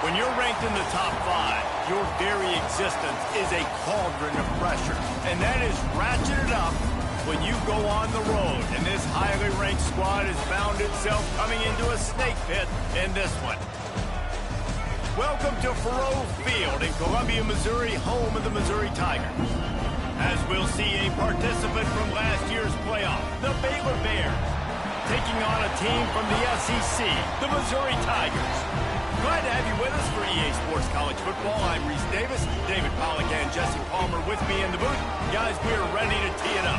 When you're ranked in the top 5, your very existence is a cauldron of pressure. And that is ratcheted up when you go on the road. And this highly ranked squad has found itself coming into a snake pit in this one. Welcome to Faurot Field in Columbia, Missouri, home of the Missouri Tigers. As we'll see a participant from last year's playoff, the Baylor Bears, taking on a team from the SEC, the Missouri Tigers. Glad to have you with us for EA Sports College Football. I'm Reese Davis, David Pollack and Jesse Palmer with me in the booth. Guys, we are ready to tee it up.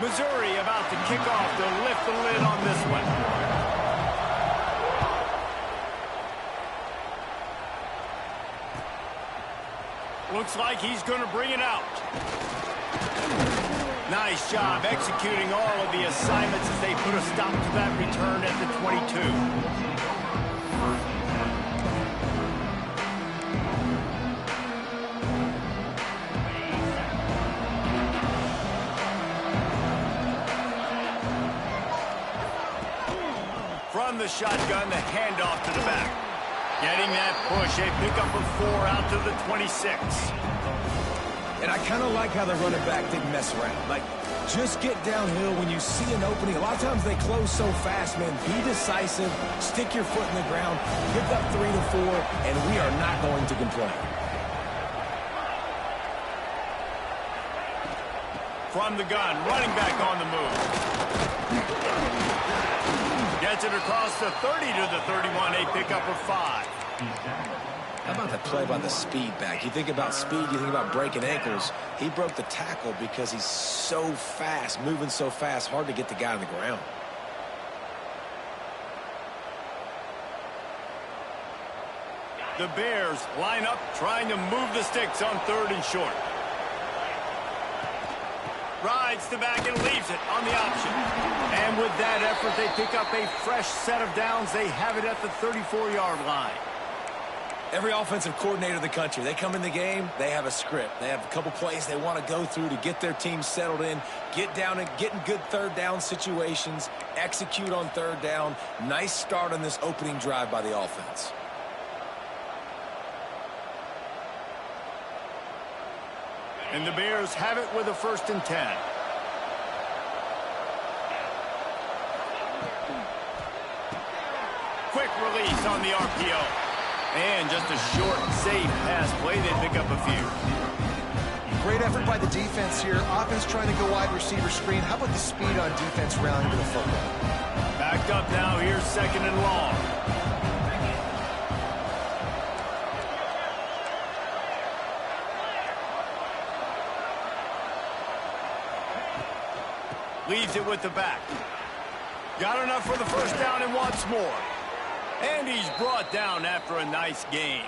Missouri about to kick off to lift the lid on this one. Looks like he's going to bring it out. Nice job executing all of the assignments as they put a stop to that return at the 22. From the shotgun, the handoff to the back. Getting that push, a pickup of 4 out to the 26. And I kind of like how the running back didn't mess around. Like, just get downhill when you see an opening. A lot of times they close so fast, man. Be decisive, stick your foot in the ground, pick up 3 to 4, and we are not going to complain. From the gun, running back on the move. Gets it across the 30 to the 31, a pickup of 5. How about the play by the speed back? You think about speed, you think about breaking ankles. He broke the tackle because he's so fast, moving so fast, hard to get the guy on the ground. The Bears line up, trying to move the sticks on 3rd and short. Rides the back and leaves it on the option. And with that effort, they pick up a fresh set of downs. They have it at the 34-yard line. Every offensive coordinator in the country, they come in the game, they have a script. They have a couple plays they want to go through to get their team settled in, get down and get in good 3rd down situations, execute on 3rd down. Nice start on this opening drive by the offense. And the Bears have it with a 1st and 10. Quick release on the RPO. And just a short, safe pass play. They pick up a few. Great effort by the defense here. Offense trying to go wide receiver screen. How about the speed on defense rallying to the football? Backed up now. Here's 2nd and long. Leaves it with the back. Got enough for the 1st down and wants more. And he's brought down after a nice gain.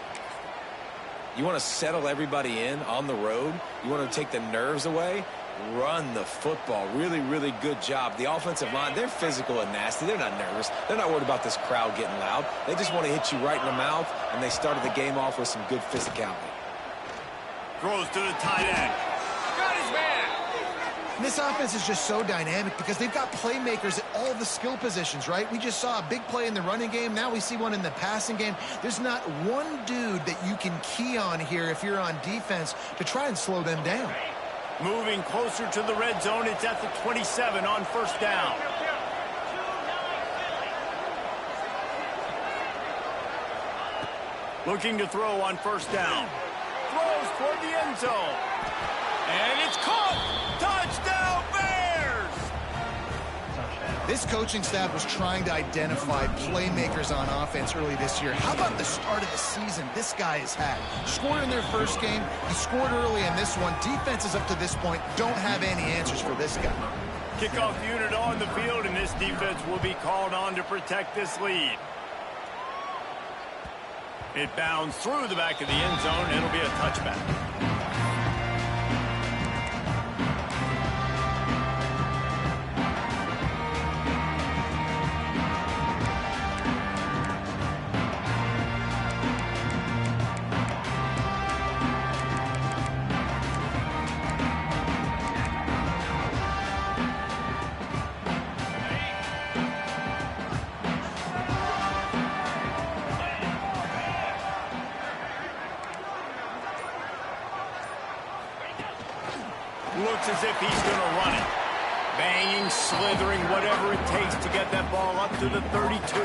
You want to settle everybody in on the road? You want to take the nerves away? Run the football. Really, really good job. The offensive line, they're physical and nasty. They're not nervous. They're not worried about this crowd getting loud. They just want to hit you right in the mouth, and they started the game off with some good physicality. Throws to the tight end. Got his man. This offense is just so dynamic because they've got playmakers at all the skill positions, right? We just saw a big play in the running game. Now we see one in the passing game. There's not one dude that you can key on here if you're on defense to try and slow them down. Moving closer to the red zone. It's at the 27 on 1st down. Looking to throw on 1st down. Throws toward the end zone. And it's caught. Touchdown, Bears! This coaching staff was trying to identify playmakers on offense early this year. How about the start of the season this guy has had? Scored in their 1st game. He scored early in this one. Defenses up to this point don't have any answers for this guy. Kickoff unit on the field, and this defense will be called on to protect this lead. It bounds through the back of the end zone. It'll be a touchback. Looks as if he's going to run it. Banging, slithering, whatever it takes to get that ball up to the 32.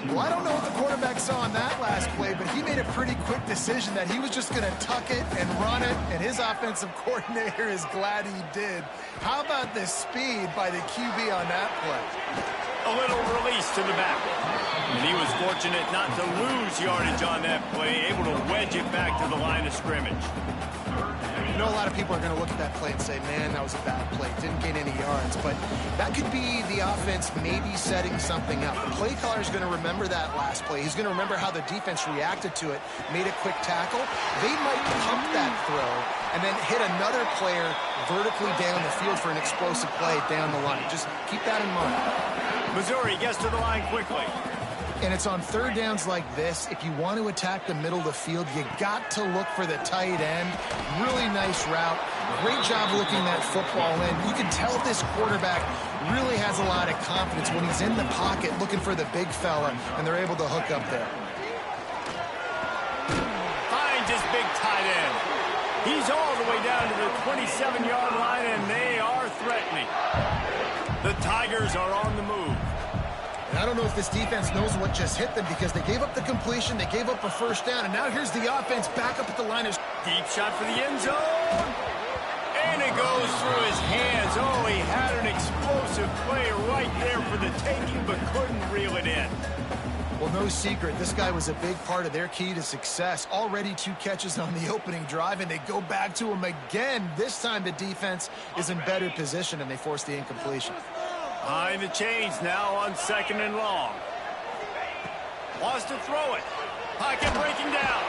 Well, I don't know what the quarterback saw on that last play, but he made a pretty quick decision that he was just going to tuck it and run it, and his offensive coordinator is glad he did. How about the speed by the QB on that play? A little release to the back. And he was fortunate not to lose yardage on that play, able to wedge it back to the line of scrimmage. I know a lot of people are going to look at that play and say, man, that was a bad play. Didn't gain any yards. But that could be the offense maybe setting something up. The play caller is going to remember that last play. He's going to remember how the defense reacted to it, made a quick tackle. They might pump that throw and then hit another player vertically down the field for an explosive play down the line. Just keep that in mind. Missouri gets to the line quickly. And it's on third downs like this. If you want to attack the middle of the field, you got to look for the tight end. Really nice route. Great job looking that football in. You can tell this quarterback really has a lot of confidence when he's in the pocket looking for the big fella, and they're able to hook up there. Finds his big tight end. He's all the way down to the 27-yard line, and they are threatening. The Tigers are on the move. And I don't know if this defense knows what just hit them because they gave up the completion, they gave up a first down, and now here's the offense back up at the line of... Deep shot for the end zone. And it goes through his hands. Oh, he had an explosive play right there for the taking, but couldn't reel it in. Well, no secret, this guy was a big part of their key to success. Already 2 catches on the opening drive, and they go back to him again. This time the defense is in better position, and they force the incompletion. Behind the chains now on 2nd and long. Wants to throw it. Pocket breaking down.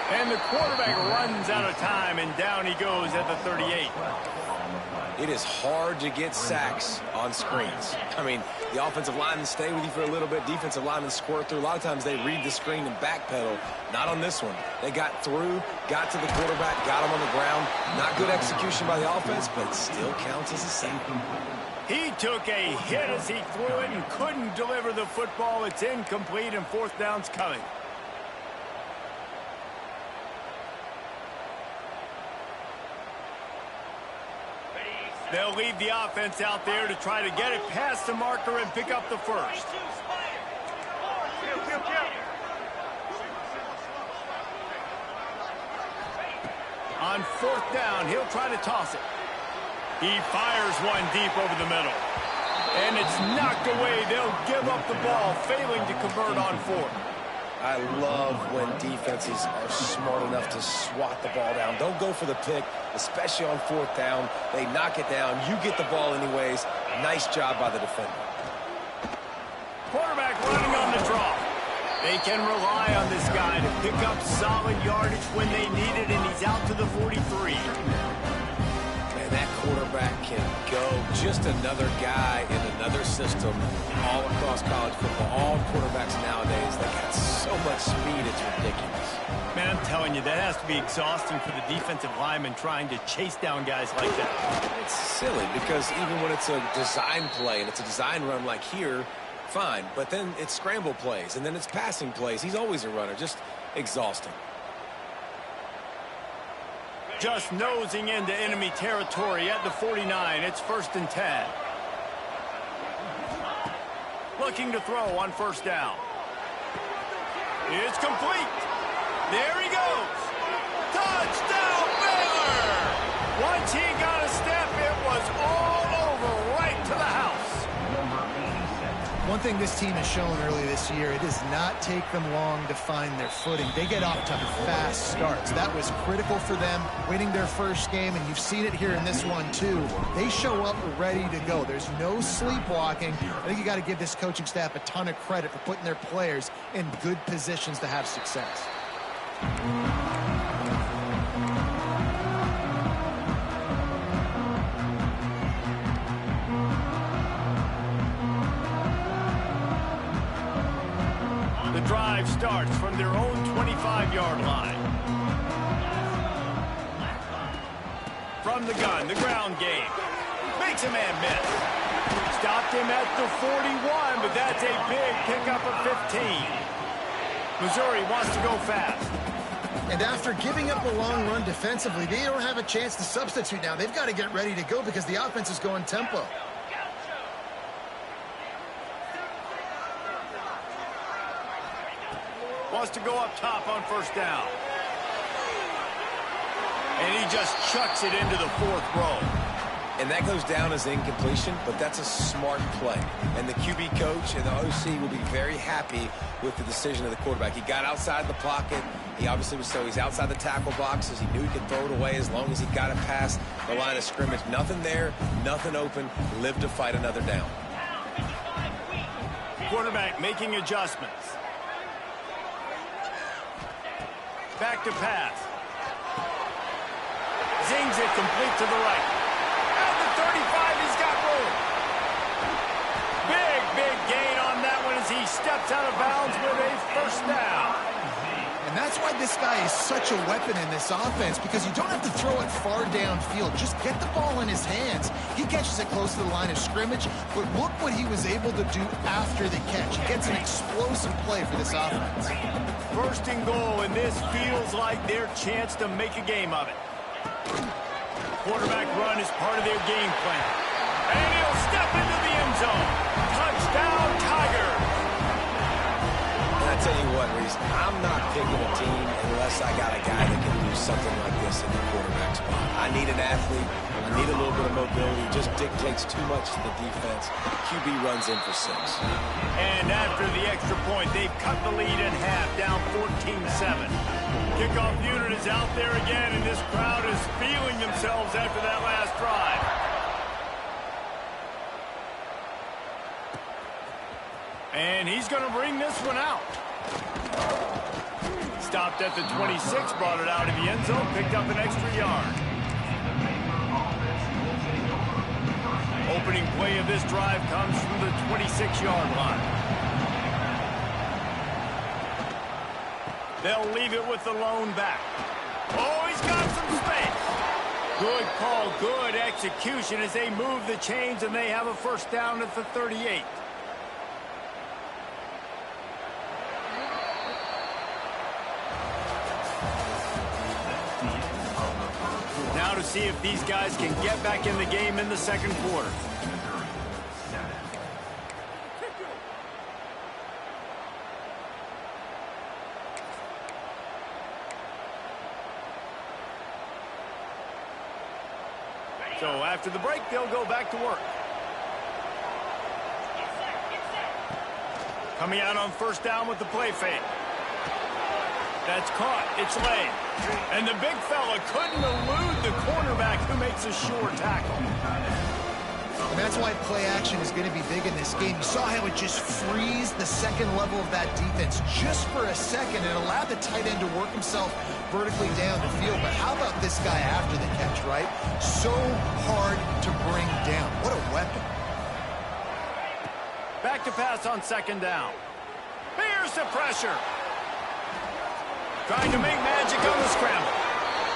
And the quarterback runs out of time, and down he goes at the 38. It is hard to get sacks on screens. I mean, the offensive linemen stay with you for a little bit. Defensive linemen squirt through. A lot of times they read the screen and backpedal. Not on this one. They got through, got to the quarterback, got him on the ground. Not good execution by the offense, but still counts as a sack. He took a hit as he threw it and couldn't deliver the football. It's incomplete, and 4th down's coming. They'll leave the offense out there to try to get it past the marker and pick up the first. On 4th down, he'll try to toss it. He fires one deep over the middle. And it's knocked away. They'll give up the ball, failing to convert on 4th. I love when defenses are smart enough to swat the ball down. Don't go for the pick, especially on 4th down. They knock it down. You get the ball anyways. Nice job by the defender. Quarterback running on the draw. They can rely on this guy to pick up solid yardage when they need it, and he's out to the 43. That quarterback can go. Just another guy in another system all across college football. All quarterbacks nowadays, they got so much speed, it's ridiculous. Man, I'm telling you, that has to be exhausting for the defensive lineman trying to chase down guys like that. It's silly because even when it's a design play and it's a design run like here, fine. But then it's scramble plays and then it's passing plays. He's always a runner. Just exhausting. Just nosing into enemy territory at the 49. It's 1st and 10. Looking to throw on 1st down. It's complete. There he goes. Touchdown, Baylor! Once he got a step, it was all over right to the house. One thing this team has shown early this year, it does not take them long to find their footing. They get off to fast starts. That was critical for them, winning their first game, and you've seen it here in this one too. They show up ready to go. There's no sleepwalking. I think you got to give this coaching staff a ton of credit for putting their players in good positions to have success. The drive starts from their own 25-yard line. From the gun, the ground game. Makes a man miss. Stopped him at the 41, but that's a big pickup of 15. Missouri wants to go fast. And after giving up a long run defensively, they don't have a chance to substitute now. They've got to get ready to go because the offense is going tempo. Wants to go up top on first down. And he just chucks it into the fourth row. And that goes down as incompletion, but that's a smart play. And the QB coach and the OC will be very happy with the decision of the quarterback. He got outside the pocket. He obviously was he's outside the tackle boxes. He knew he could throw it away as long as he got it past the line of scrimmage. Nothing there, nothing open. Lived to fight another down. Quarterback making adjustments. Back to pass. Zings it complete to the right. At the 35, he's got room. Big gain on that one as he steps out of bounds with a first down. And that's why this guy is such a weapon in this offense, because you don't have to throw it far downfield. Just get the ball in his hands. He catches it close to the line of scrimmage, but look what he was able to do after the catch. He gets an explosive play for this offense. First and goal, and this feels like their chance to make a game of it. Quarterback run is part of their game plan. And he'll step into the end zone. Touchdown, Tigers. And I tell you what, Reese, I'm not picking a team unless I got a guy that can do something like this in the quarterback spot. I need an athlete. I need a little bit of mobility. It just dictates too much to the defense. QB runs in for 6. And after the extra point, they've cut the lead in half, down 14-7. Kickoff unit is out there again, and this crowd is feeling themselves after that last drive. And he's going to bring this one out. Stopped at the 26, brought it out of the end zone, picked up an extra yard. Opening play of this drive comes from the 26-yard line. They'll leave it with the lone back. Oh, he's got some space. Good call, good execution as they move the chains, and they have a first down at the 38. Now to see if these guys can get back in the game in the second quarter. So after the break, they'll go back to work. Coming out on first down with the play fake. That's caught. It's laid. And the big fella couldn't elude the cornerback who makes a sure tackle. And that's why play action is going to be big in this game. You saw how it just frees the second level of that defense just for a second and allowed the tight end to work himself vertically down the field. But how about this guy after the catch, right? So hard to bring down. What a weapon. Back to pass on second down. Here's the pressure. Trying to make magic on the scramble.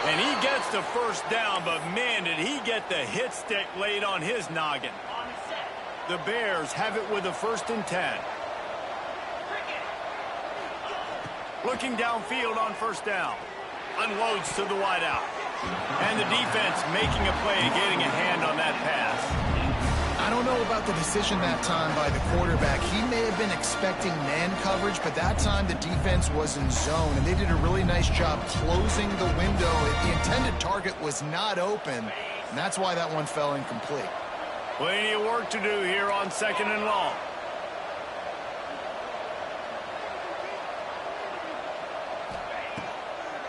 And he gets the first down, but man, did he get the hit stick laid on his noggin. The Bears have it with a 1st and 10. Looking downfield on first down. Unloads to the wideout. And the defense making a play, getting a hand on that pass. I don't know about the decision that time by the quarterback. He may have been expecting man coverage, but that time the defense was in zone, and they did a really nice job closing the window. The intended target was not open, and that's why that one fell incomplete. Plenty of work to do here on second and long.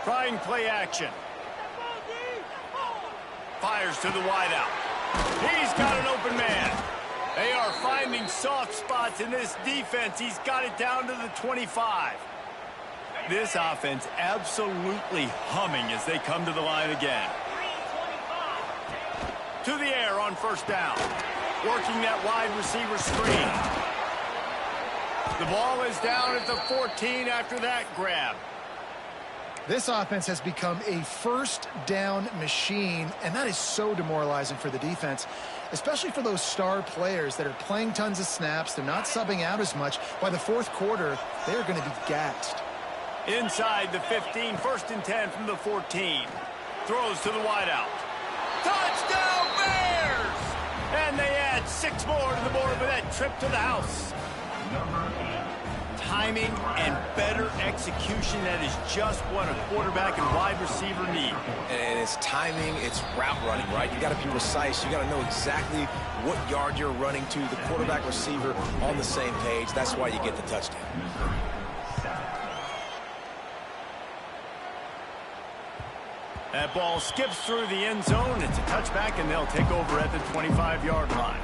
Trying play action. Fires to the wideout. He's got an open man. They are finding soft spots in this defense. He's got it down to the 25. This offense absolutely humming as they come to the line again. To the air on first down. Working that wide receiver screen. The ball is down at the 14 after that grab. This offense has become a first down machine, and that is so demoralizing for the defense, especially for those star players that are playing tons of snaps. They're not subbing out as much. By the fourth quarter, they're going to be gassed. Inside the 15, 1st and 10 from the 14. Throws to the wideout. Touchdown Bears! And they add 6 more to the board with that trip to the house. Timing and better execution, that is just what a quarterback and wide receiver need. And it's timing, it's route running, right? You got to be precise. You got to know exactly what yard you're running to. The quarterback receiver on the same page. That's why you get the touchdown. That ball skips through the end zone. It's a touchback, and they'll take over at the 25-yard line.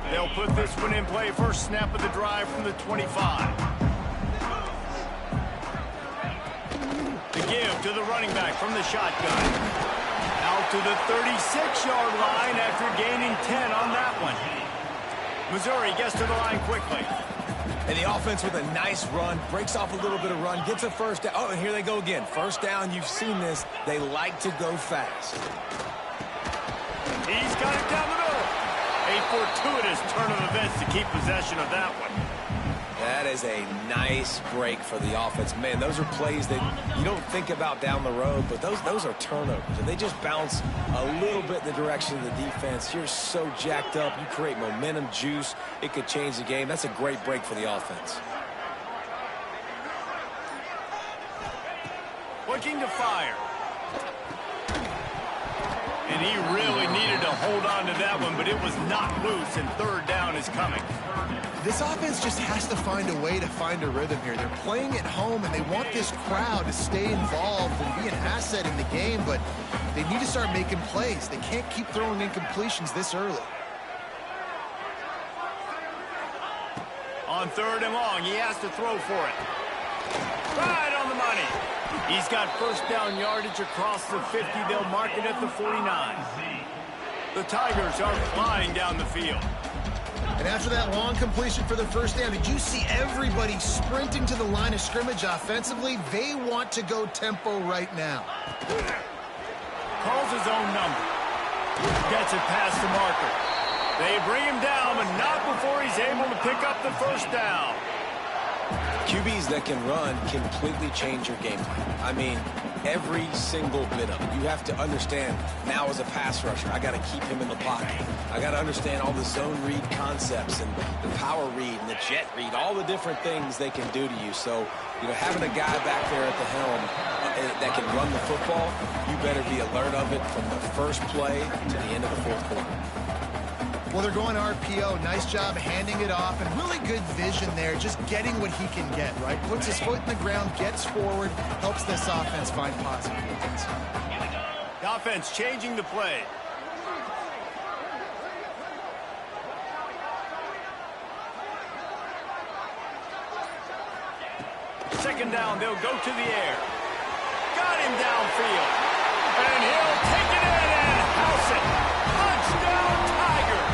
They'll put this one in play. First snap of the drive from the 25. The give to the running back from the shotgun. Out to the 36-yard line after gaining 10 on that one. Missouri gets to the line quickly. And the offense with a nice run, breaks off a little bit of run, gets a first down. Oh, and here they go again. First down, you've seen this. They like to go fast. He's got it down the middle. A fortuitous turn of events to keep possession of that one. That is a nice break for the offense. Man, those are plays that you don't think about down the road, but those are turnovers. And they just bounce a little bit in the direction of the defense. You're so jacked up. You create momentum, juice. It could change the game. That's a great break for the offense. Looking to fire. And he really needed to hold on to that one, but it was not loose, and 3rd down is coming. This offense just has to find a way to find a rhythm here. They're playing at home, and they want this crowd to stay involved and be an asset in the game, but they need to start making plays. They can't keep throwing incompletions this early. On 3rd and long, he has to throw for it. Right on the money. He's got first down yardage across the 50. They'll mark it at the 49. The Tigers are flying down the field. And after that long completion for the first down, did you see everybody sprinting to the line of scrimmage offensively? They want to go tempo right now. Calls his own number. Gets it past the marker. They bring him down, but not before he's able to pick up the first down. QBs that can run completely change your game plan. I mean, every single bit of it. You have to understand, now as a pass rusher, I got to keep him in the pocket. I got to understand all the zone read concepts and the power read and the jet read, all the different things they can do to you. So, you know, having a guy back there at the helm that can run the football, you better be alert of it from the first play to the end of the 4th quarter. Well, they're going RPO. Nice job handing it off, and really good vision there, just getting what he can get, right? Puts his foot in the ground, gets forward, helps this offense find positive points. The offense changing the play. Second down, they'll go to the air. Got him downfield. And he'll take it in and house it. Touchdown, Tigers.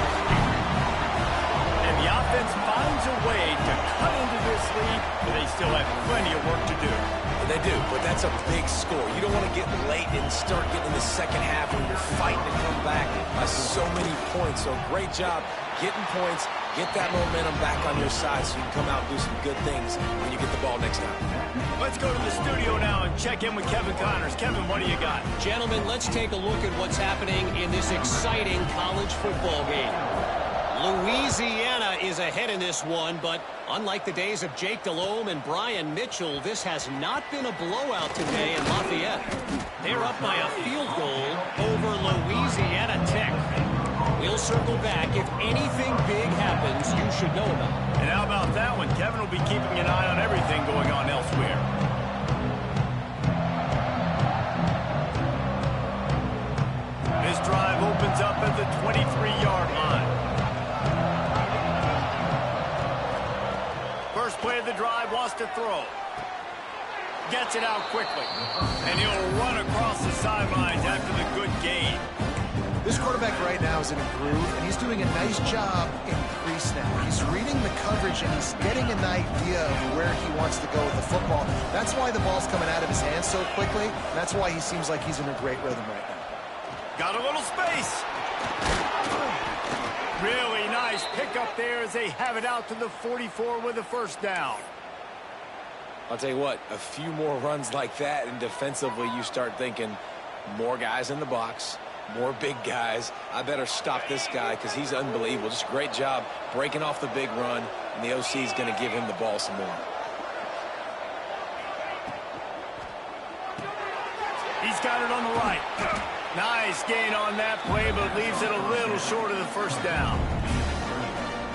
And the offense finds a way to cut into this lead, but they still have plenty of work to do. They do, but that's a big score. You don't want to get late and start getting in the second half when you're fighting to come back by so many points. So great job getting points, get that momentum back on your side so you can come out and do some good things when you get the ball next time. Let's go to the studio now and check in with Kevin Connors. Kevin, what do you got? Gentlemen, let's take a look at what's happening in this exciting college football game. Louisiana is ahead in this one, but unlike the days of Jake Delhomme and Brian Mitchell, this has not been a blowout today in Lafayette. They're up by a field goal over Louisiana Tech. We'll circle back. If anything big happens, you should know about it. And how about that one? Kevin will be keeping an eye on everything going on elsewhere. This drive opens up at the 23-yard line. First play of the drive, wants to throw. Gets it out quickly. And he'll run across the sidelines after the good gain. This quarterback right now is in a groove, and he's doing a nice job in crease now. He's reading the coverage, and he's getting an idea of where he wants to go with the football. That's why the ball's coming out of his hands so quickly. And that's why he seems like he's in a great rhythm right now. Got a little space. Really nice pickup there as they have it out to the 44 with a first down. I'll tell you what, a few more runs like that, and defensively you start thinking more guys in the box, more big guys. I better stop this guy because he's unbelievable. Just a great job breaking off the big run, and the OC is going to give him the ball some more. He's got it on the right. Nice gain on that play, but leaves it a little short of the first down.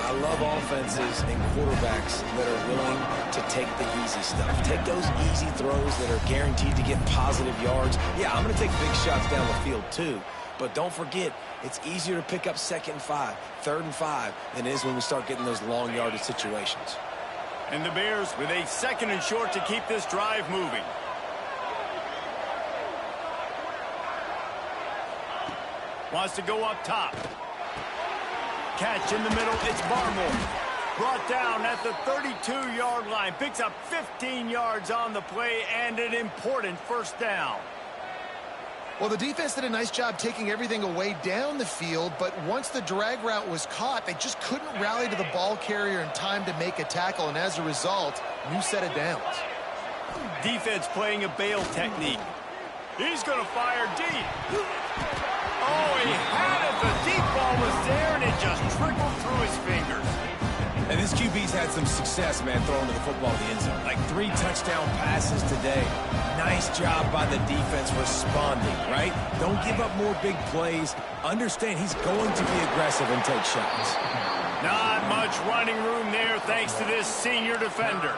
I love offenses and quarterbacks that are willing to take the easy stuff. Take those easy throws that are guaranteed to get positive yards. Yeah, I'm going to take big shots down the field too. But don't forget, it's easier to pick up 2nd and 5, 3rd and 5 than it is when we start getting those long yardage situations. And the Bears with a 2nd and short to keep this drive moving. Wants to go up top. Catch in the middle, it's Barmore. Brought down at the 32-yard line. Picks up 15 yards on the play and an important first down. Well, the defense did a nice job taking everything away down the field, but once the drag route was caught, they just couldn't rally to the ball carrier in time to make a tackle, and as a result, new set of downs. Defense playing a bail technique. He's going to fire deep. Oh, he had it. The deep ball was there, and it just trickled through his fingers. And this QB's had some success, man, throwing to the football in the end zone. Like 3 touchdown passes today. Nice job by the defense responding, right? Don't give up more big plays. Understand he's going to be aggressive and take shots. Not much running room there thanks to this senior defender.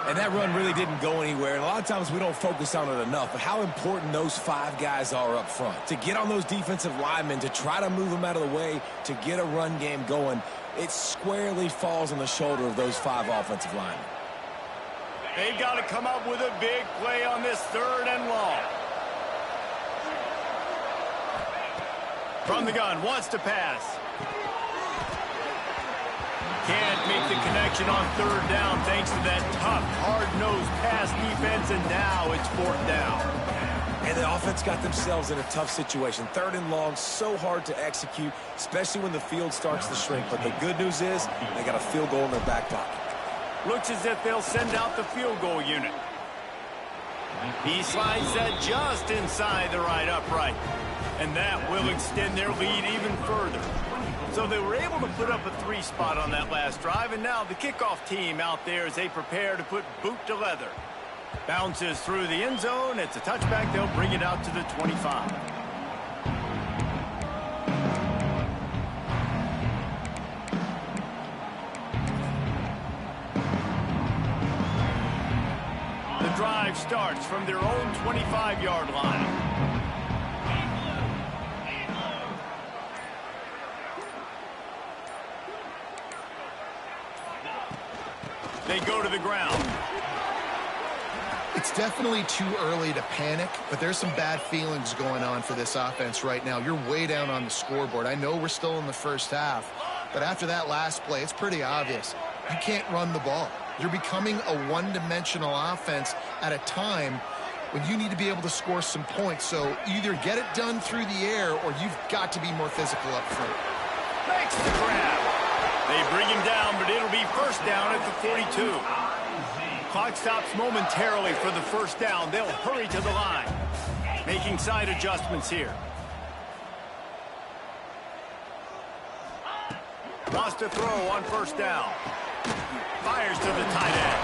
And that run really didn't go anywhere. And a lot of times we don't focus on it enough. But how important those 5 guys are up front. To get on those defensive linemen, to try to move them out of the way, to get a run game going, it squarely falls on the shoulder of those 5 offensive linemen. They've got to come up with a big play on this 3rd and long. From the gun, wants to pass. Can't make the connection on 3rd down thanks to that tough, hard-nosed pass defense, and now it's 4th down. And the offense got themselves in a tough situation. 3rd and long, so hard to execute, especially when the field starts to shrink. But the good news is they got a field goal in their back pocket. Looks as if they'll send out the field goal unit. He slides that just inside the right upright. And that will extend their lead even further. So they were able to put up a 3 spot on that last drive, and now the kickoff team out there as they prepare to put boot to leather. Bounces through the end zone. It's a touchback. They'll bring it out to the 25. The drive starts from their own 25-yard line. They go to the ground. It's definitely too early to panic, but there's some bad feelings going on for this offense right now. You're way down on the scoreboard. I know we're still in the first half, but after that last play, it's pretty obvious. You can't run the ball. You're becoming a one-dimensional offense at a time when you need to be able to score some points. So either get it done through the air or you've got to be more physical up front. Makes the grab. They bring him down, but it'll be first down at the 42. Clock stops momentarily for the first down. They'll hurry to the line. Making side adjustments here. Lost to throw on first down. Fires to the tight end.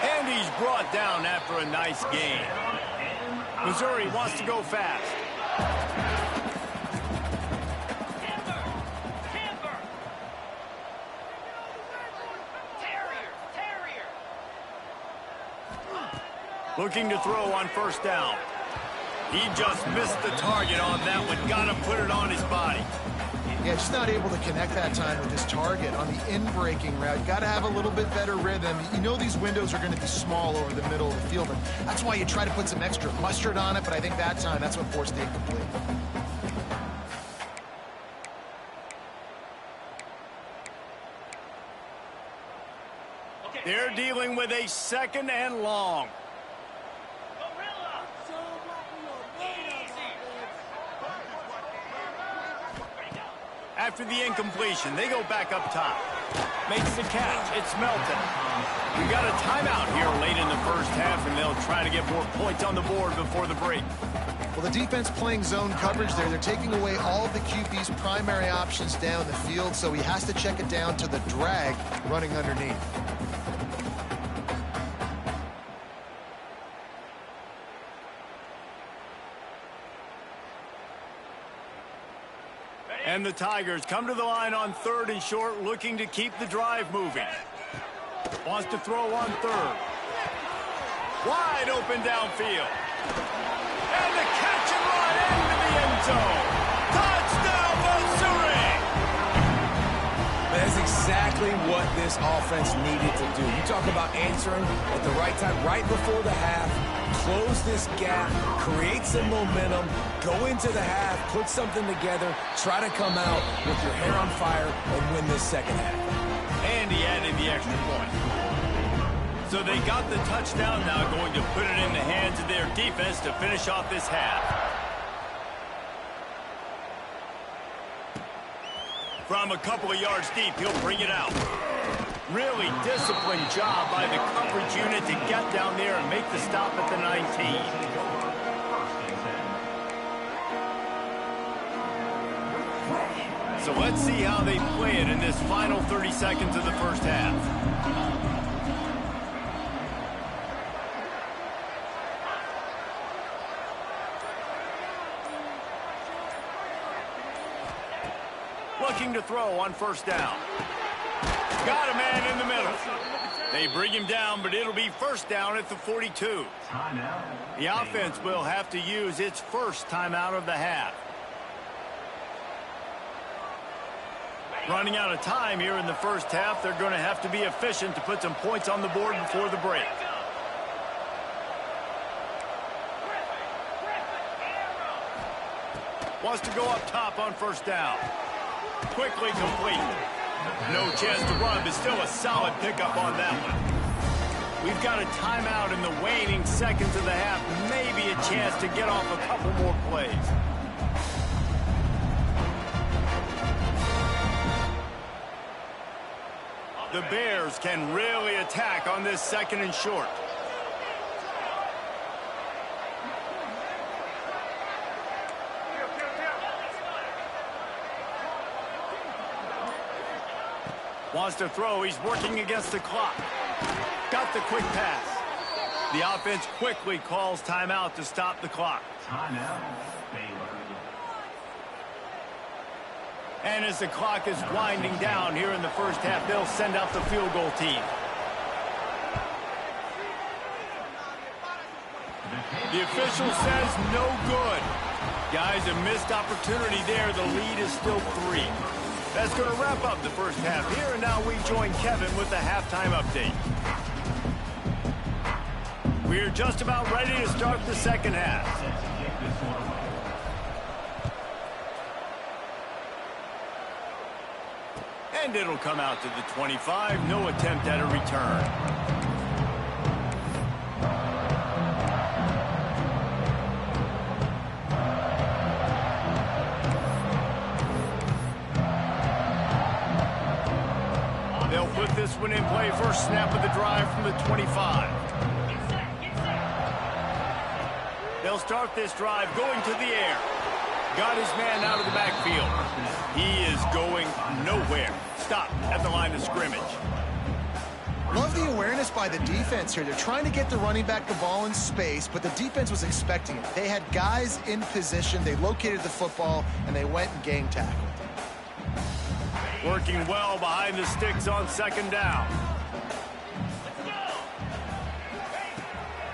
And he's brought down after a nice gain. Missouri wants to go fast. Looking to throw on first down. He just missed the target on that one. Got to put it on his body. Yeah, just not able to connect that time with his target on the in-breaking route. Got to have a little bit better rhythm. You know these windows are going to be small over the middle of the field, and that's why you try to put some extra mustard on it, but I think that time, that's what forced the incomplete. They're dealing with a 2nd and long. After the incompletion, they go back up top. Makes the catch. It's Melton. We got a timeout here late in the first half, and they'll try to get more points on the board before the break. Well, the defense playing zone coverage there. They're taking away all of the QB's primary options down the field, so he has to check it down to the drag running underneath. And the Tigers come to the line on 3rd and short, looking to keep the drive moving. Wants to throw on 3rd. Wide open downfield. And the catch and run into the end zone. Touchdown, Missouri! That's exactly what this offense needed to do. You talk about answering at the right time, right before the half. Close this gap, create some momentum, go into the half, put something together, try to come out with your hair on fire and win this second half. And he added the extra point. So they got the touchdown, now going to put it in the hands of their defense to finish off this half. From a couple of yards deep, he'll bring it out. Really disciplined job by the coverage unit to get down there and make the stop at the 19. So let's see how they play it in this final 30 seconds of the first half. Looking to throw on 1st down. Got a man in the middle. They bring him down, but it'll be 1st down at the 42. The offense will have to use its first timeout of the half. Running out of time here in the first half, they're going to have to be efficient to put some points on the board before the break. Wants to go up top on 1st down. Quickly complete. No chance to run, but still a solid pickup on that one. We've got a timeout in the waning seconds of the half. Maybe a chance to get off a couple more plays. The Bears can really attack on this 2nd and short. Wants to throw. He's working against the clock. Got the quick pass. The offense quickly calls timeout to stop the clock. And as the clock is winding down here in the first half, they'll send out the field goal team. The official says no good. Guys, a missed opportunity there. The lead is still 3. That's going to wrap up the first half here, and now we join Kevin with the halftime update. We're just about ready to start the second half. And it'll come out to the 25. No attempt at a return. They'll put this one in play. First snap of the drive from the 25. They'll start this drive going to the air. Got his man out of the backfield. He is going nowhere. Stop at the line of scrimmage. Love the awareness by the defense here. They're trying to get the running back the ball in space, but the defense was expecting it. They had guys in position. They located the football, and they went and gang tackled. Working well behind the sticks on 2nd down.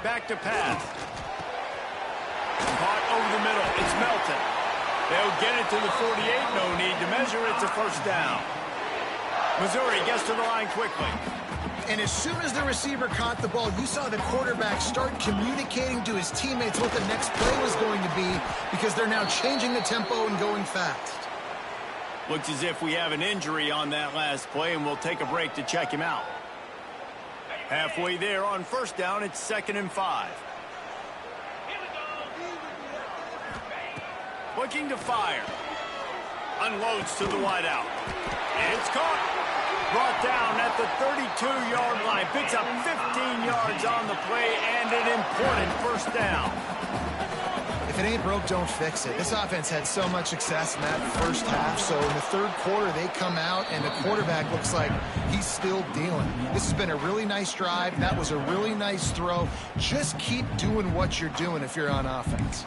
Back to pass. Caught over the middle. It's Melton. They'll get it to the 48. No need to measure. It's a 1st down. Missouri gets to the line quickly. And as soon as the receiver caught the ball, you saw the quarterback start communicating to his teammates what the next play was going to be, because they're now changing the tempo and going fast. Looks as if we have an injury on that last play, and we'll take a break to check him out. Halfway there on 1st down, it's 2nd and 5. Looking to fire. Unloads to the wideout. It's caught. Brought down at the 32-yard line. Picks up 15 yards on the play and an important first down. If it ain't broke, don't fix it. This offense had so much success in that first half, so in the third quarter they come out and the quarterback looks like he's still dealing. This has been a really nice drive. That was a really nice throw. Just keep doing what you're doing if you're on offense.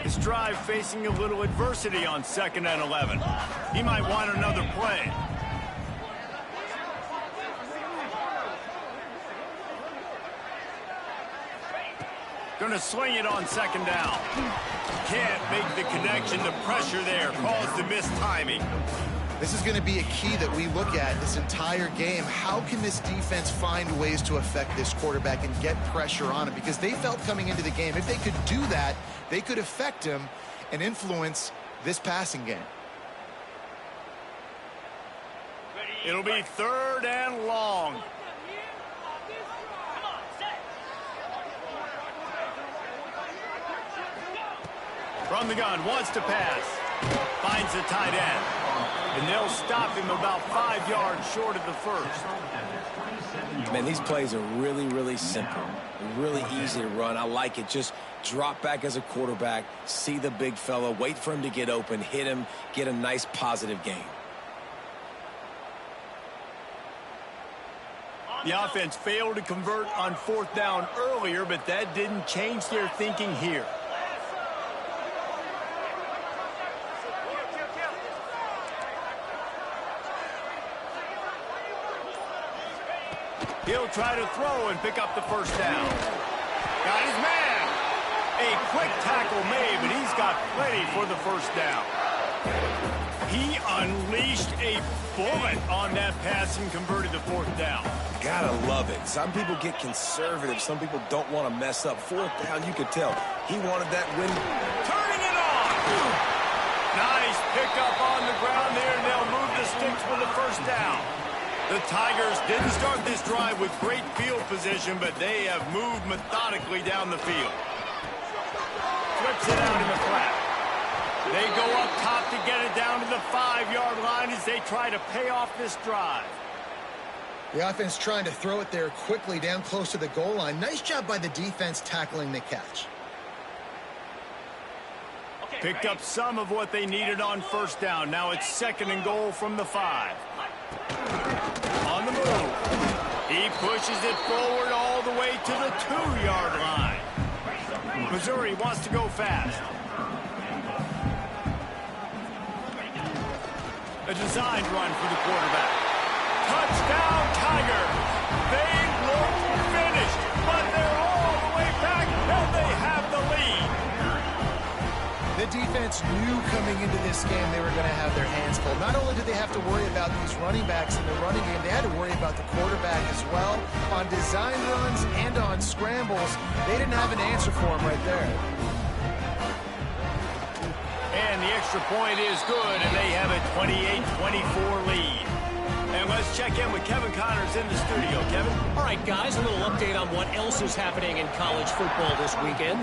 This drive facing a little adversity on 2nd and 11. He might want another play. Going to sling it on 2nd down. Can't make the connection. The pressure there caused the missed timing. This is going to be a key that we look at this entire game. How can this defense find ways to affect this quarterback and get pressure on him? Because they felt coming into the game, if they could do that, they could affect him and influence this passing game. It'll be 3rd and long. From the gun, wants to pass. Finds the tight end. And they'll stop him about 5 yards short of the first. Man, these plays are really, really simple. Really easy to run. I like it. Just drop back as a quarterback, see the big fella, wait for him to get open, hit him, get a nice positive gain. The offense failed to convert on 4th down earlier, but that didn't change their thinking here. He'll try to throw and pick up the first down. Got his man. A quick tackle made, but he's got plenty for the first down. He unleashed a bullet on that pass and converted the 4th down. Gotta love it. Some people get conservative. Some people don't want to mess up. 4th down, you could tell. He wanted that win. Turning it on. Nice pickup on the ground there, and they'll move the sticks for the first down. The Tigers didn't start this drive with great field position, but they have moved methodically down the field. Flips it out in the flat. They go up top to get it down to the 5-yard line as they try to pay off this drive. The offense trying to throw it there quickly down close to the goal line. Nice job by the defense tackling the catch. Picked up some of what they needed on first down. Now it's 2nd and goal from the 5. On the move. He pushes it forward all the way to the 2-yard line. Missouri wants to go fast. A designed run for the quarterback. Touchdown, Tigers. They look finished, but they're all the way back, and they have the lead. The defense knew coming into this game they were going to have their hands full. Not only did they have to worry about these running backs in the running game, they had to worry about the quarterback as well. On design runs and on scrambles, they didn't have an answer for him right there. And the extra point is good, and they have a 28-24 lead. And let's check in with Kevin Connors in the studio. Kevin? All right, guys, a little update on what else is happening in college football this weekend.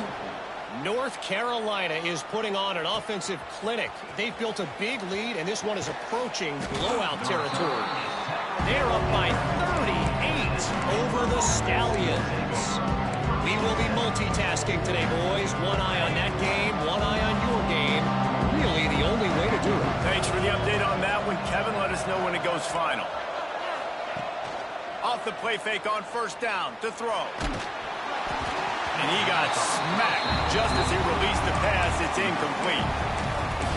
North Carolina is putting on an offensive clinic. They've built a big lead, and this one is approaching blowout territory. They're up by 38 over the Stallions. We will be multitasking today, boys. One eye on that game, one eye on your game. Really the only way to do it. Thanks for the update on that one, Kevin. Let us know when it goes final. Off the play fake on first down to throw. And he got smacked just as he released the pass. It's incomplete.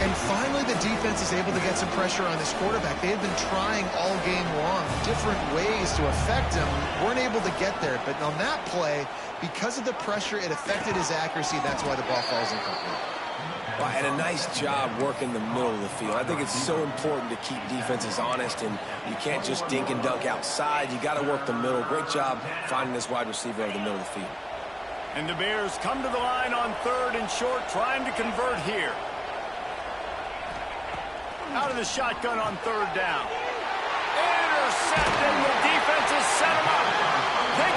And finally, the defense is able to get some pressure on this quarterback. They had been trying all game long, different ways to affect him. Weren't able to get there. But on that play, because of the pressure, it affected his accuracy. That's why the ball falls incomplete. Well, and a nice job working the middle of the field. I think it's so important to keep defenses honest, and you can't just dink and dunk outside. You got to work the middle. Great job finding this wide receiver over the middle of the field. And the Bears come to the line on 3rd and short, trying to convert here. Out of the shotgun on 3rd down. Intercepted. The defense has set him up. They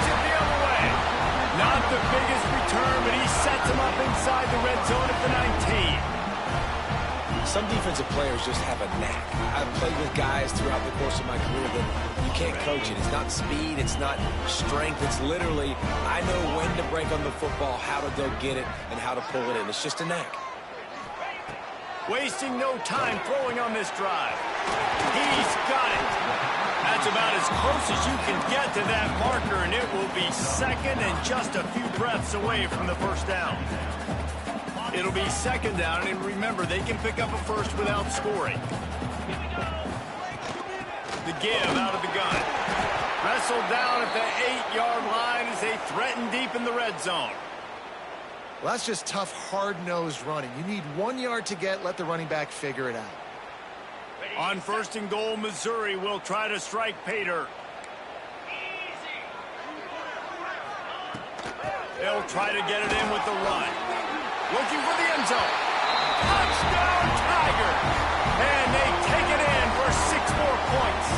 Some defensive players just have a knack. I've played with guys throughout the course of my career that you can't coach it. It's not speed, it's not strength. It's literally, I know when to break on the football, how to go get it, and how to pull it in. It's just a knack. Wasting no time throwing on this drive. He's got it. That's about as close as you can get to that marker, and it will be second and just a few breaths away from the first down. It'll be second down, and remember, they can pick up a first without scoring. The give out of the gun. Wrestled down at the 8-yard line as they threaten deep in the red zone. Well, that's just tough, hard-nosed running. You need 1 yard to get, let the running back figure it out. On first and goal, Missouri will try to strike pay dirt. They'll try to get it in with the run. Looking for the end zone. Touchdown, Tiger! And they take it in for 6 more points.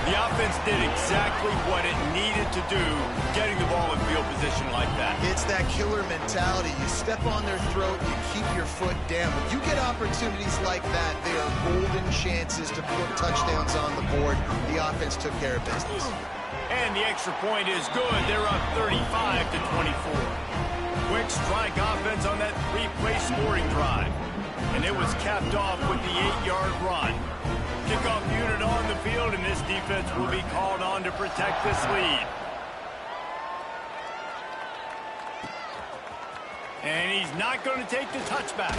The offense did exactly what it needed to do, getting the ball in field position like that. It's that killer mentality. You step on their throat, you keep your foot down. When you get opportunities like that, they are golden chances to put touchdowns on the board. The offense took care of business. And the extra point is good. They're up 35-24. Quick strike offense on that 3-play scoring drive. And it was capped off with the 8-yard run. Kickoff unit on the field, and this defense will be called on to protect this lead. And he's not going to take the touchback.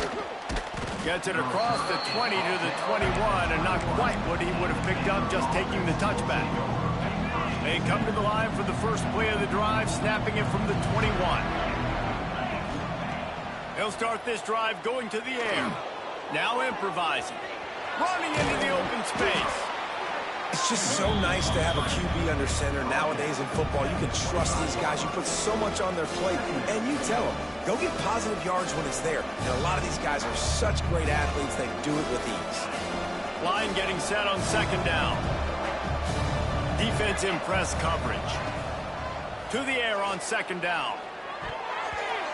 Gets it across the 20 to the 21, and not quite what he would have picked up just taking the touchback. They come to the line for the first play of the drive, snapping it from the 21. They'll start this drive going to the air. Now improvising. Running into the open space. It's just so nice to have a QB under center. Nowadays in football, you can trust these guys. You put so much on their plate, and you tell them, go get positive yards when it's there. And a lot of these guys are such great athletes, they do it with ease. Line getting set on second down. Defense in press coverage. To the air on second down.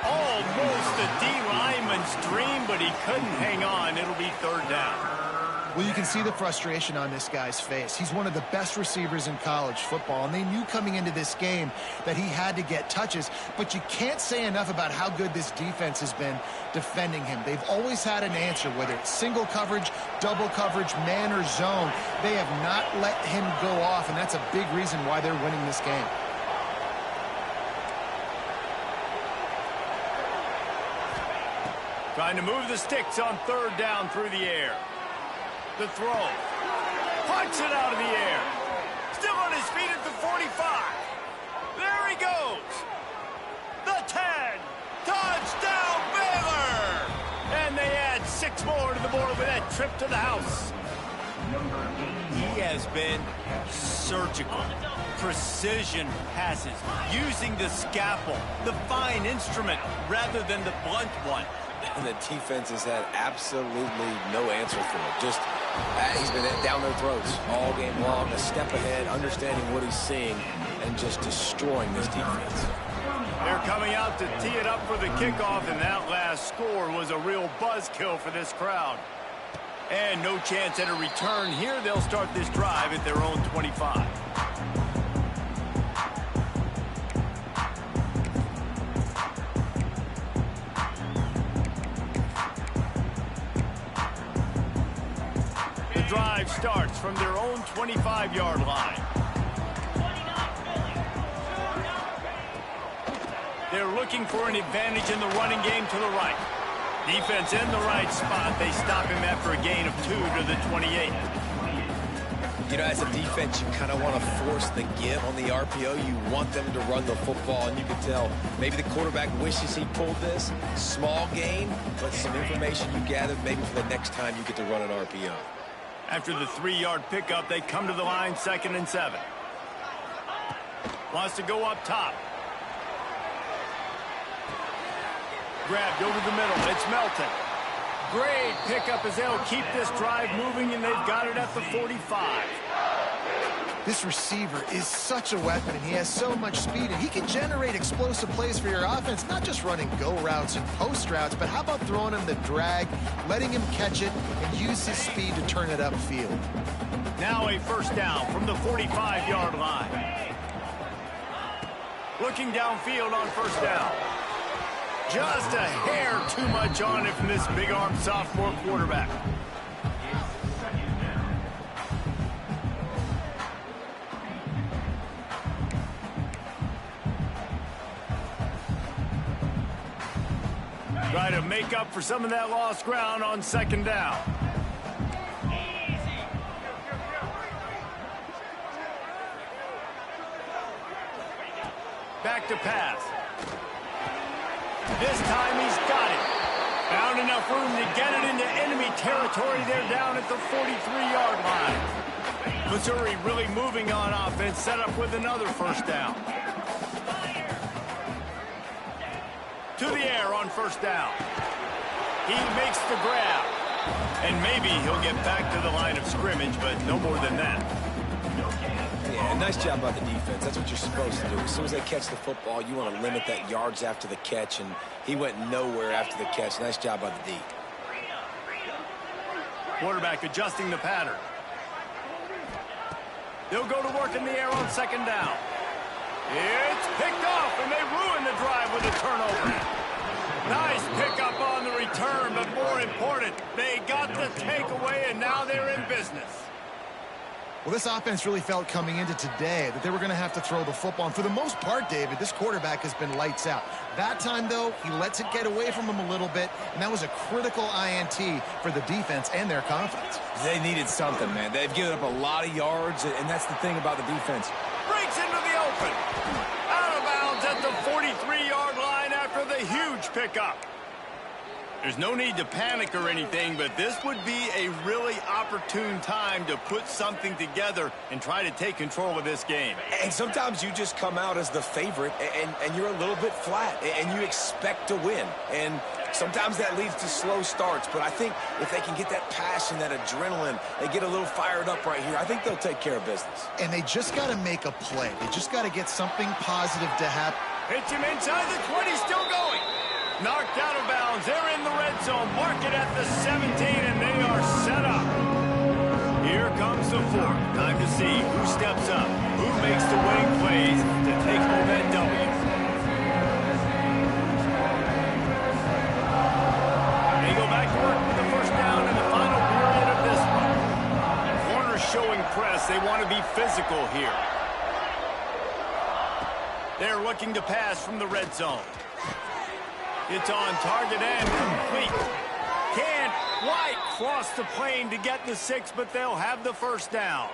Almost a D lineman's dream, but he couldn't hang on. It'll be third down. Well, you can see the frustration on this guy's face. He's one of the best receivers in college football, and they knew coming into this game that he had to get touches, but you can't say enough about how good this defense has been defending him. They've always had an answer, whether it's single coverage, double coverage, man or zone. They have not let him go off, and that's a big reason why they're winning this game. Trying to move the sticks on third down through the air. The throw. Punts it out of the air. Still on his feet at the 45. There he goes. The 10. Touchdown, Baylor! And they add 6 more to the board with that trip to the house. He has been surgical. Precision passes. Using the scalpel, the fine instrument, rather than the blunt one. And the defense has had absolutely no answer for it. Just, he's been down their throats all game long, a step ahead, understanding what he's seeing, and just destroying this defense. They're coming out to tee it up for the kickoff, and that last score was a real buzzkill for this crowd. And no chance at a return here. They'll start this drive at their own 25. Drive starts from their own 25-yard line. They're looking for an advantage in the running game to the right. Defense in the right spot. They stop him after a gain of 2 to the 28. You know, as a defense, you kind of want to force the give on the RPO. You want them to run the football, and you can tell maybe the quarterback wishes he pulled this. Small gain, but some information you gathered maybe for the next time you get to run an RPO. After the 3-yard pickup, they come to the line 2nd and 7. Wants to go up top. Grabbed over the middle. It's Melton. Great pickup as they'll keep this drive moving, and they've got it at the 45. This receiver is such a weapon, and he has so much speed, and he can generate explosive plays for your offense, not just running go routes and post routes, but how about throwing him the drag, letting him catch it, and use his speed to turn it upfield. Now a first down from the 45-yard line. Looking downfield on first down. Just a hair too much on it from this big-armed sophomore quarterback. Try to make up for some of that lost ground on second down. Back to pass. This time he's got it. Found enough room to get it into enemy territory there down at the 43-yard line. Missouri really moving on offense, set up with another first down. To the air on first down. He makes the grab. And maybe he'll get back to the line of scrimmage, but no more than that. Yeah, nice job by the defense. That's what you're supposed to do. As soon as they catch the football, you want to limit that yards after the catch, and he went nowhere after the catch. Nice job by the D. Quarterback adjusting the pattern. They'll go to work in the air on second down. It's picked off, and they ruin the drive with a turnover. Nice pickup on the return, but more important, they got the takeaway, and now they're in business. Well, this offense really felt coming into today that they were going to have to throw the football. And for the most part, David, this quarterback has been lights out. That time, though, he lets it get away from him a little bit, and that was a critical INT for the defense and their confidence. They needed something, man. They've given up a lot of yards, and that's the thing about the defense. Breaks into the open. Out of bounds at the 43-yard line after the huge pickup. There's no need to panic or anything, but this would be a really opportune time to put something together and try to take control of this game. And sometimes you just come out as the favorite, and you're a little bit flat, and you expect to win. And sometimes that leads to slow starts, but I think if they can get that passion, that adrenaline, they get a little fired up right here, I think they'll take care of business. And they just got to make a play. They just got to get something positive to happen. Hits him inside the 20, still going. Knocked out of bounds. They're in the red zone. Mark it at the 17, and they are set up. Here comes the fourth. Time to see who steps up, who makes the winning plays to take home that W. They go back to work with the first down in the final period of this one. Corners showing press. They want to be physical here. They're looking to pass from the red zone. It's on target and complete. Can't quite cross the plane to get the 6, but they'll have the first down.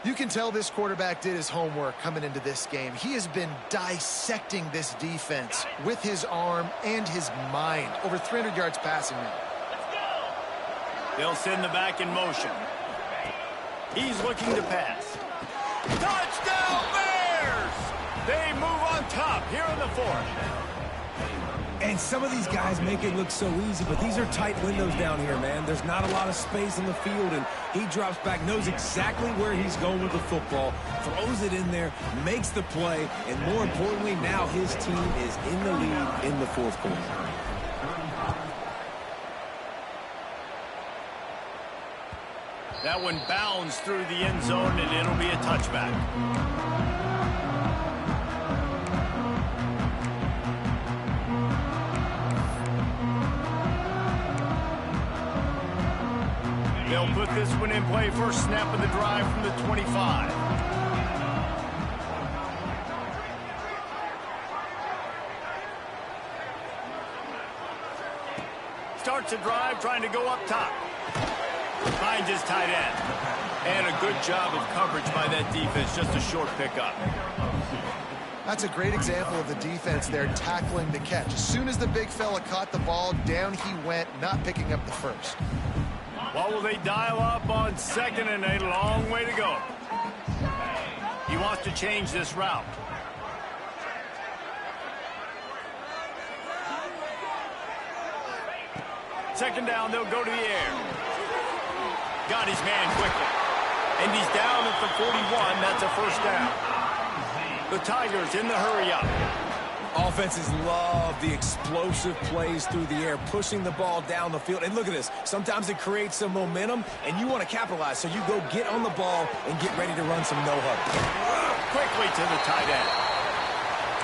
You can tell this quarterback did his homework coming into this game. He has been dissecting this defense with his arm and his mind. Over 300 yards passing now. They'll send the back in motion. He's looking to pass. Touchdown Bears! They move on top here in the fourth. And some of these guys make it look so easy, but these are tight windows down here, man. There's not a lot of space on the field, and he drops back, knows exactly where he's going with the football, throws it in there, makes the play, and more importantly, now his team is in the lead in the fourth quarter. That one bounds through the end zone, and it'll be a touchback. They'll put this one in play, first snap of the drive from the 25. Starts a drive, trying to go up top. Finds his tight end. And a good job of coverage by that defense, just a short pickup. That's a great example of the defense there tackling the catch. As soon as the big fella caught the ball, down he went, not picking up the first. What will they dial up on second and a long way to go? He wants to change this route. Second down, they'll go to the air. Got his man quickly. And he's down at the 41. That's a first down. The Tigers in the hurry-up. Offenses love the explosive plays through the air, pushing the ball down the field. And look at this. Sometimes it creates some momentum, and you want to capitalize. So you go get on the ball and get ready to run some no-huddle. Quickly to the tight end.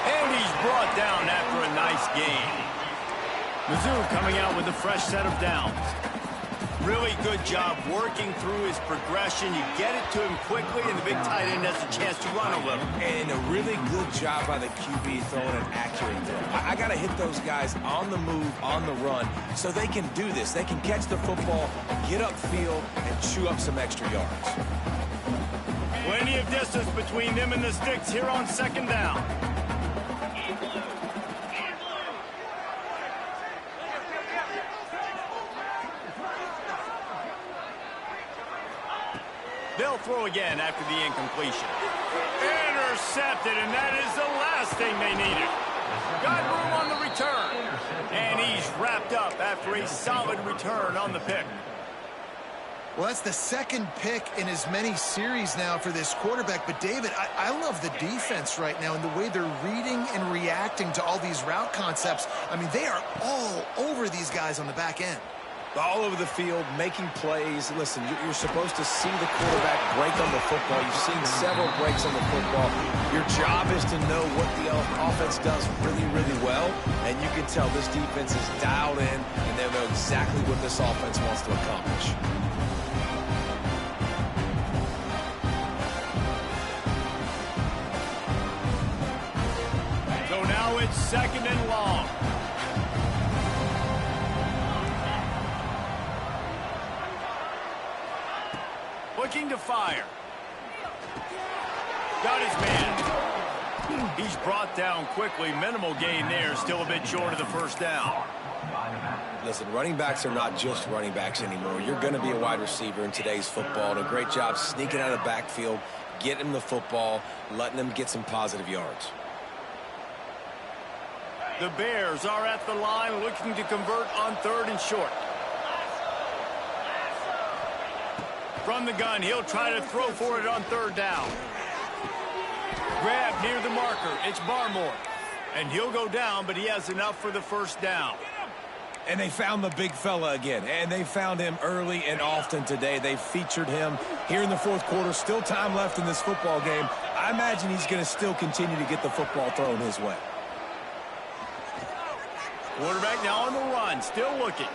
And he's brought down after a nice gain. Mizzou coming out with a fresh set of downs. Really good job working through his progression. You get it to him quickly, and the big tight end has a chance to run a little. And a really good job by the QB throwing an accurate throw. I got to hit those guys on the move, on the run, so they can do this. They can catch the football, get upfield, and chew up some extra yards. Plenty of distance between them and the sticks here on second down. They'll throw again after the incompletion. Intercepted, and that is the last thing they needed. Got room on the return. And he's wrapped up after a solid return on the pick. Well, that's the second pick in as many series now for this quarterback. But, David, I love the defense right now and the way they're reading and reacting to all these route concepts. I mean, they are all over these guys on the back end. All over the field, making plays. Listen, you're supposed to see the quarterback break on the football. You've seen several breaks on the football. Your job is to know what the offense does really, really well. And you can tell this defense is dialed in, and they know exactly what this offense wants to accomplish. So now it's second and long. Looking to fire. Got his man. He's brought down quickly. Minimal gain there. Still a bit short of the first down. Listen, running backs are not just running backs anymore. You're going to be a wide receiver in today's football. And a great job sneaking out of the backfield, getting him the football, letting him get some positive yards. The Bears are at the line looking to convert on third and short. From the gun, he'll try to throw for it on third down. Grab near the marker. It's Barmore. And he'll go down, but he has enough for the first down. And they found the big fella again. And they found him early and often today. They featured him here in the fourth quarter. Still time left in this football game. I imagine he's going to still continue to get the football thrown his way. Quarterback now on the run. Still looking.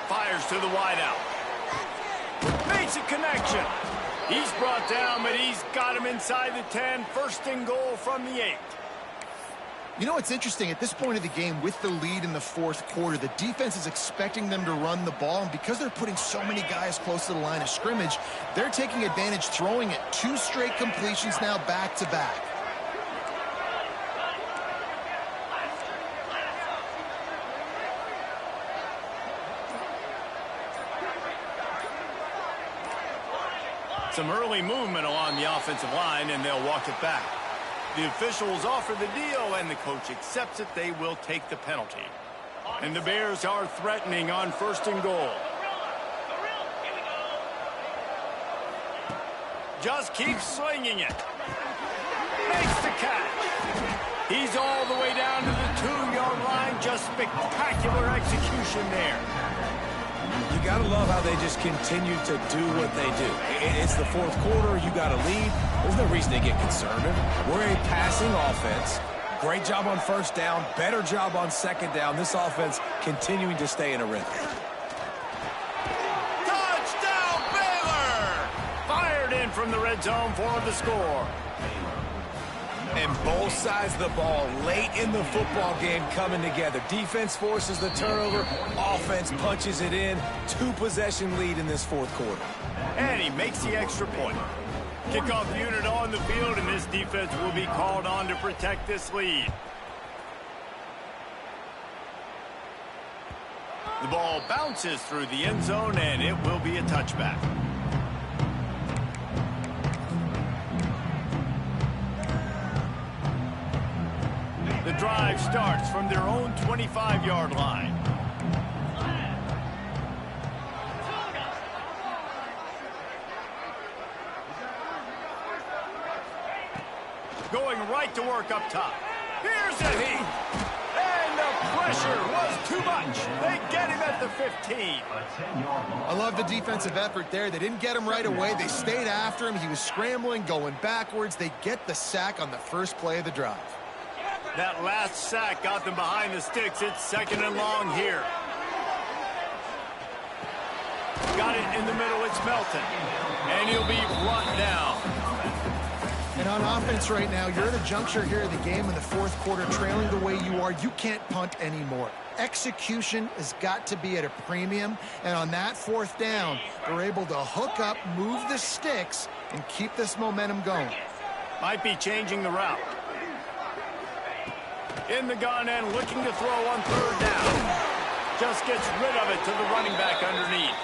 Fires to the wideout. Makes a connection. He's brought down, but he's got him inside the 10. First and goal from the 8. You know what's interesting? At this point of the game, with the lead in the fourth quarter, the defense is expecting them to run the ball. And because they're putting so many guys close to the line of scrimmage, they're taking advantage, throwing it. 2 straight completions now back-to-back. Some early movement along the offensive line, and they'll walk it back. The officials offer the deal, and the coach accepts it. They will take the penalty. And the Bears are threatening on first and goal. Just keeps slinging it. Makes the catch. He's all the way down to the 2-yard line. Just spectacular execution there. You got to love how they just continue to do what they do. It's the fourth quarter. You got to lead. There's no reason to get conservative. We're a passing offense. Great job on first down. Better job on second down. This offense continuing to stay in a rhythm. Touchdown, Baylor! Fired in from the red zone for the score. And both sides of the ball late in the football game coming together. Defense forces the turnover. Offense punches it in. 2-possession lead in this fourth quarter. And he makes the extra point. Kickoff unit on the field, and this defense will be called on to protect this lead. The ball bounces through the end zone, and it will be a touchback. The drive starts from their own 25-yard line. going right to work up top. Here's the heat. And the pressure was too much. They get him at the 15. I love the defensive effort there. They didn't get him right away. They stayed after him. He was scrambling, going backwards. They get the sack on the first play of the drive. That last sack got them behind the sticks. It's 2nd and long here. Got it in the middle. It's Melton. And he'll be brought down. And on offense right now, you're at a juncture here of the game in the 4th quarter, trailing the way you are. You can't punt anymore. Execution has got to be at a premium. And on that 4th down, they're able to hook up, move the sticks, and keep this momentum going. Might be changing the route. In the gun and looking to throw on 3rd down. Just gets rid of it to the running back underneath.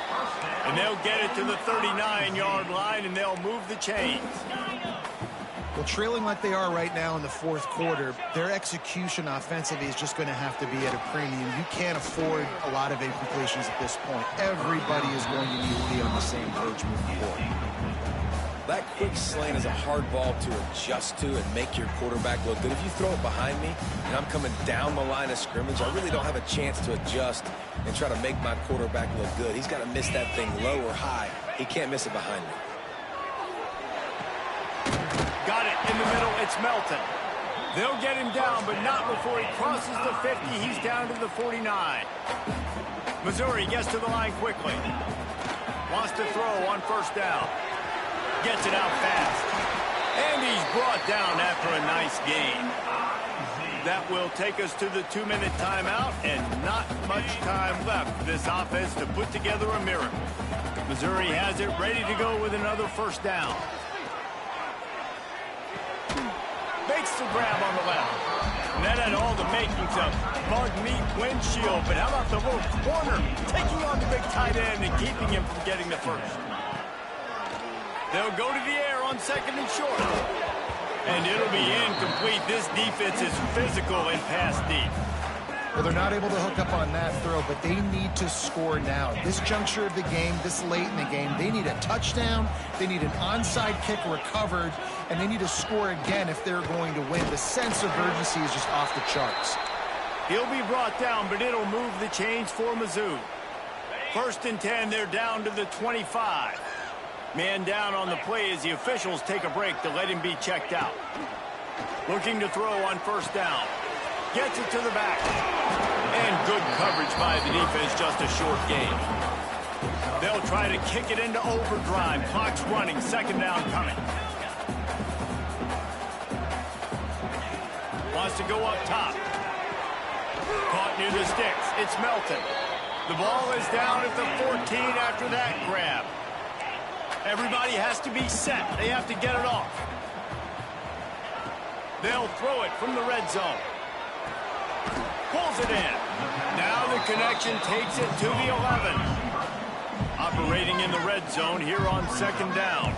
And they'll get it to the 39-yard line, and they'll move the chains. Well, trailing like they are right now in the 4th quarter, their execution offensively is just going to have to be at a premium. You can't afford a lot of incompletions at this point. Everybody is going to need to be on the same page moving forward. That quick slant is a hard ball to adjust to and make your quarterback look good. If you throw it behind me and I'm coming down the line of scrimmage, I really don't have a chance to adjust and try to make my quarterback look good. He's got to miss that thing low or high. He can't miss it behind me. Got it in the middle. It's Melton. They'll get him down, but not before he crosses the 50. He's down to the 49. Missouri gets to the line quickly. Wants to throw on 1st down. Gets it out fast. And he's brought down after a nice gain. That will take us to the 2-minute timeout, and not much time left for this offense to put together a miracle. Missouri has it ready to go with another 1st down. Makes the grab on the left. And that had all the makings of bug meat windshield. But how about the little corner taking on the big tight end and keeping him from getting the first? They'll go to the air on 2nd and short. And it'll be incomplete. This defense is physical and pass deep. Well, they're not able to hook up on that throw, but they need to score now. This juncture of the game, this late in the game, they need a touchdown, they need an onside kick recovered, and they need to score again if they're going to win. The sense of urgency is just off the charts. He'll be brought down, but it'll move the chains for Mizzou. 1st and 10, they're down to the 25. Man down on the play as the officials take a break to let him be checked out. Looking to throw on 1st down. Gets it to the back. And good coverage by the defense, just a short game. They'll try to kick it into overdrive. Clock's running, 2nd down coming. Wants to go up top. Caught near the sticks. It's Melton. The ball is down at the 14 after that grab. Everybody has to be set. They have to get it off. They'll throw it from the red zone. Pulls it in. Now the connection takes it to the 11. Operating in the red zone here on 2nd down.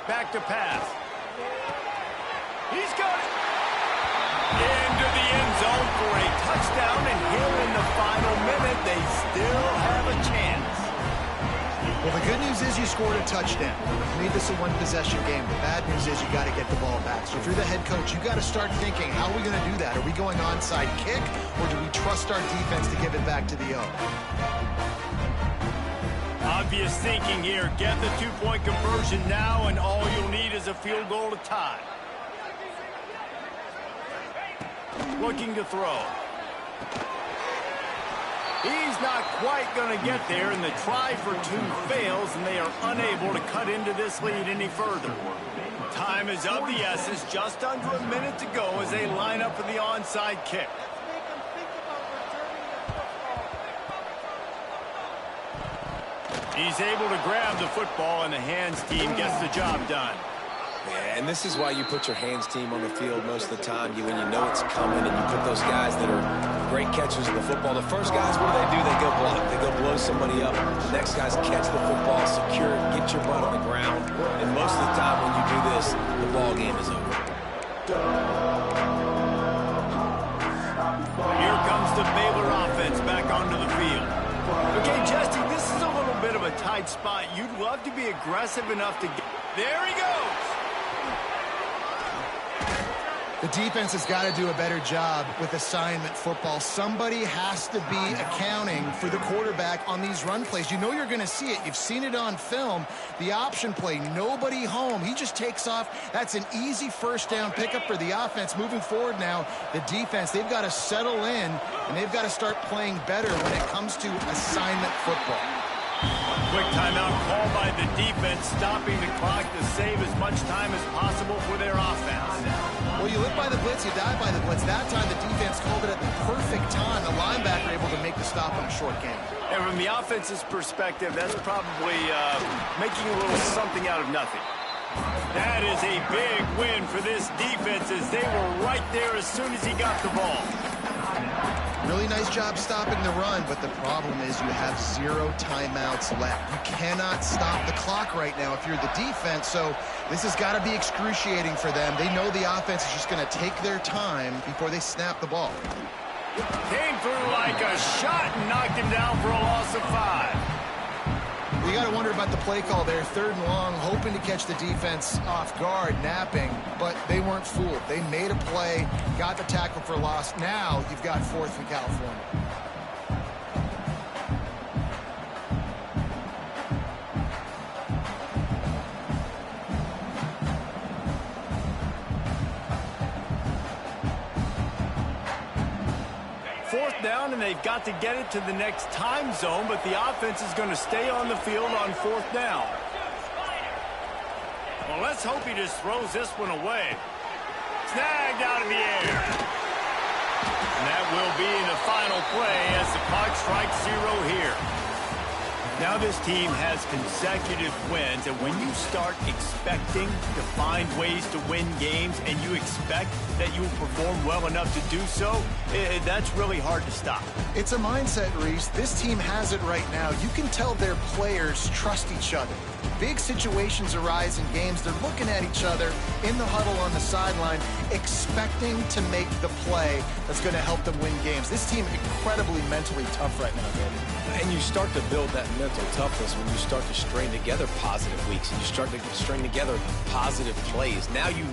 Back to pass. He's got it. Into the end zone for a touchdown, and here in the final minute, they still have a chance. Well, the good news is you scored a touchdown. You made this a one-possession game. The bad news is you got to get the ball back. So if you're the head coach, you got to start thinking, how are we going to do that? Are we going onside kick, or do we trust our defense to give it back to the O? Obvious thinking here. Get the 2-point conversion now, and all you'll need is a field goal to tie. Looking to throw. He's not quite going to get there, and the try for 2 fails, and they are unable to cut into this lead any further. Time is of the essence. Just under a minute to go as they line up for the onside kick. He's able to grab the football, and the hands team gets the job done. Yeah, and this is why you put your hands team on the field most of the time, when you know it's coming, and you put those guys that are great catchers of the football. The first guys, what do? They go block. They go blow somebody up. The next guys catch the football, secure it, get your butt on the ground. And most of the time when you do this, the ball game is over. Here comes the Baylor offense back onto the field. Okay, Justin, this is a little bit of a a tight spot, you'd love to be aggressive enough to get... There he goes! The defense has got to do a better job with assignment football. Somebody has to be accounting for the quarterback on these run plays. You know you're going to see it. You've seen it on film. The option play, nobody home. He just takes off. That's an easy first down pickup for the offense. Moving forward now, the defense, they've got to settle in, and they've got to start playing better when it comes to assignment football. Quick timeout called by the defense, stopping the clock to save as much time as possible for their offense. Well, you live by the blitz, you die by the blitz. That time, the defense called it at the perfect time. The linebacker able to make the stop in a short game. And from the offense's perspective, that's probably making a little something out of nothing. That is a big win for this defense as they were right there as soon as he got the ball. Really nice job stopping the run, but the problem is you have 0 timeouts left. You cannot stop the clock right now if you're the defense, so this has got to be excruciating for them. They know the offense is just going to take their time before they snap the ball. Came through like a shot and knocked him down for a loss of 5. You got to wonder about the play call there. 3rd and long, hoping to catch the defense off guard, napping, but they weren't fooled. They made a play, got the tackle for a loss. Now you've got 4th in California. Down, and they've got to get it to the next time zone, but the offense is going to stay on the field on 4th down. Well, let's hope he just throws this one away. Snagged out of the air. And that will be the final play as the clock strikes 0 here. Now this team has consecutive wins, and when you start expecting to find ways to win games and you expect that you will perform well enough to do so, that's really hard to stop. It's a mindset, Reese. This team has it right now. You can tell their players trust each other. Big situations arise in games. They're looking at each other in the huddle on the sideline, expecting to make the play that's going to help them win games. This team incredibly mentally tough right now, baby. And you start to build that mental toughness when you start to string together positive weeks and you start to string together positive plays. Now you